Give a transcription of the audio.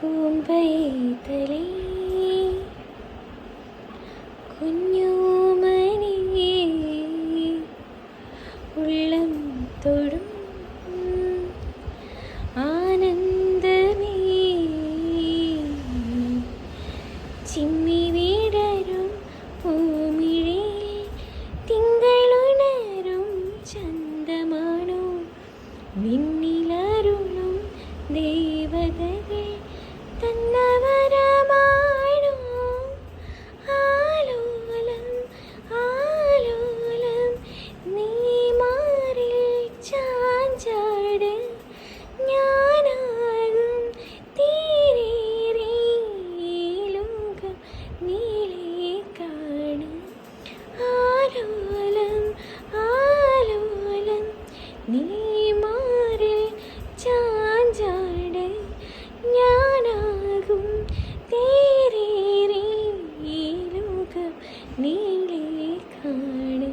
പൂമ്പൈതലേ കുഞ്ഞോമനേ ഉള്ളം തൊടും ആനന്ദമേ ചിമ്മി വിടരും പൂമിഴേ തിങ്കളുണരും ചന്തമാണോ വിണ്ണിലരുളും ദേവതകൾ തന്നവരമാണോ ആലോലം ആലോലം നീ മാറിൽ ചാഞ്ചാട് ഞാനാകും തീരേറെ ലോകം നീളെ കാണ് ആലോലം ആലോലം നീ മാറിൽ ചാഞ്ചാട് ഞാനാകും തീരേറെ ലോകം നീളെ കാണ്.